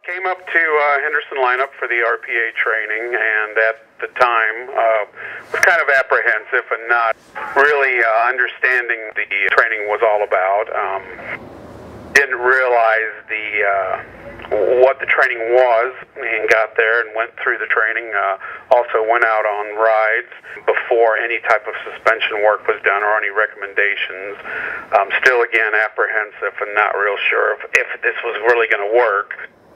Came up to Henderson lineup for the RPA training, and at the time was kind of apprehensive and not really understanding the training was all about. Didn't realize what the training was, and got there and went through the training. Also went out on rides before any type of suspension work was done or any recommendations. Still again apprehensive and not real sure if this was really going to work.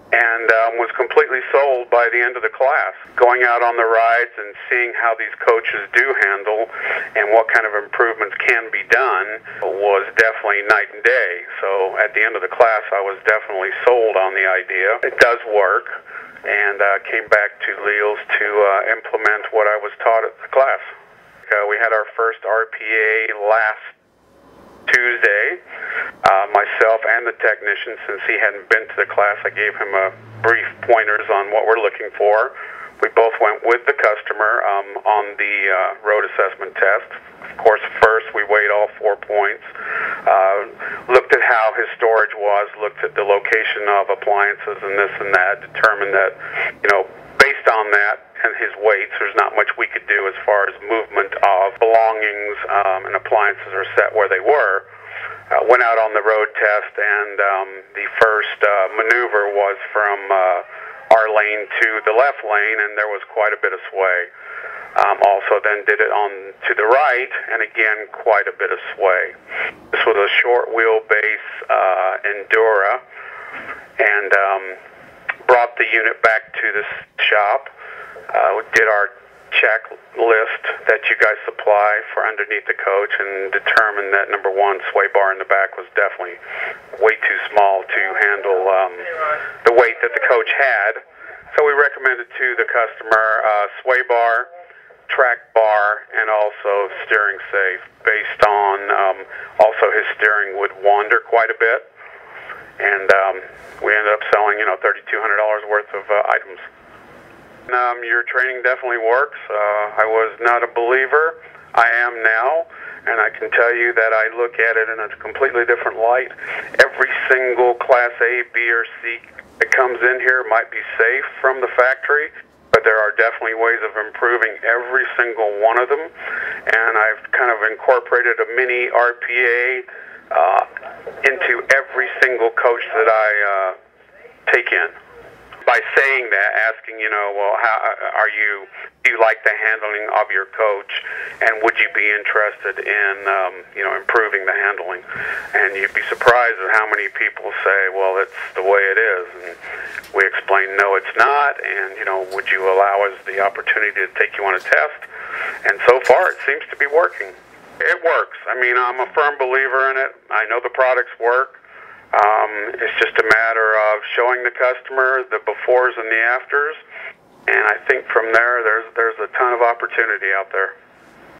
And was completely sold by the end of the class. Going out on the rides and seeing how these coaches do handle and what kind of improvements can be done was definitely night and day. So at the end of the class, I was definitely sold on the idea. It does work, and came back to Leals to implement what I was taught at the class. We had our first RPA last Tuesday. Myself and the technician, since he hadn't been to the class, I gave him brief pointers on what we're looking for. We both went with the customer on the road assessment test. Of course, first we weighed all 4 points, looked at how his storage was, looked at the location of appliances and this and that, determined that, based on that and his weights, there's not much we could do as far as movement of belongings, and appliances are set where they were. Went out on the road test, and the first maneuver was from our lane to the left lane, and there was quite a bit of sway. Also then did it on to the right, and again quite a bit of sway. This was a short wheelbase Endura, and brought the unit back to the shop. We did our checklist that you guys supply for underneath the coach, and determined that number one, sway bar in the back was definitely way too small to handle the weight that the coach had. So we recommended to the customer sway bar, track bar, and also steering safe, based on also his steering would wander quite a bit, and we ended up selling $3,200 worth of items. Your training definitely works. I was not a believer. I am now, and I can tell you that I look at it in a completely different light. Every single Class A, B, or C that comes in here might be safe from the factory, but there are definitely ways of improving every single one of them, and I've kind of incorporated a mini RPA into every single coach that I take in. By saying that, asking, how do you like the handling of your coach, and would you be interested in, improving the handling? And you'd be surprised at how many people say, well, it's the way it is. And we explain, no, it's not, and, would you allow us the opportunity to take you on a test? And so far, it seems to be working. It works. I'm a firm believer in it. I know the products work. It's just a matter of showing the customer the befores and the afters, and I think from there there's a ton of opportunity out there.